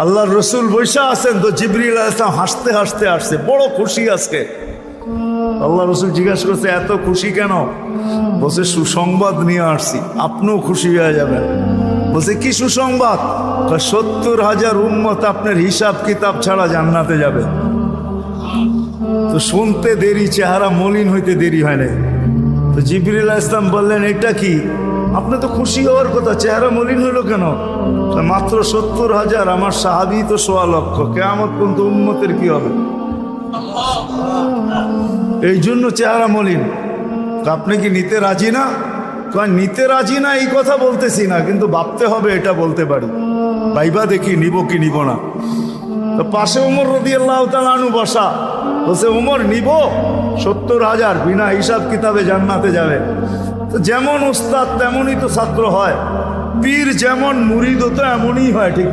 আল্লাহর রসুল বৈশা আছেন তো জিবরিল আলাইহিস সালাম হাসতে হাসতে আসছে, বড় খুশি আজকে। আল্লাহ রসুল জিজ্ঞাসা করছে এত খুশি কেন? বলছে সুসংবাদ নিয়ে আসছি, আপনিও খুশি হয়ে যাবেন। বলছে কি সুসংবাদ? 70,000 উম্মত আপনার হিসাব কিতাব ছাড়া জান্নাতে যাবে। তো শুনতে দেরি, চেহারা মলিন হইতে দেরি হয় না। তো জিবরিল আলাইহিস সালাম বললেন এটা কি? আপনি তো খুশি হওয়ার কথা, চেহারা মলিন হইল কেন? মাত্র 70,000, আমার সাহাবী তো 1.25 লক্ষ, কিয়ামত পর্যন্ত উম্মতের কি হবে? এই জন্য চেহারা মলিন। আপনি কি নিতে রাজি না? নিতে রাজি না এই কথা বলতেছি না, কিন্তু ভাবতে হবে এটা বলতে পারি। ভাইবা দেখি নিব কি নিব না। তো পাশে ওমর রাদিয়াল্লাহু তাআলা আনহু বসা, বলছে ওমর নিব 70,000, বিনা হিসাব কিতাবে জান্নাতে যাবে। তো যেমন উস্তাদ তেমনই তো ছাত্র হয়, পীর যেমন মুরিদ তো এমনই হয়, ঠিক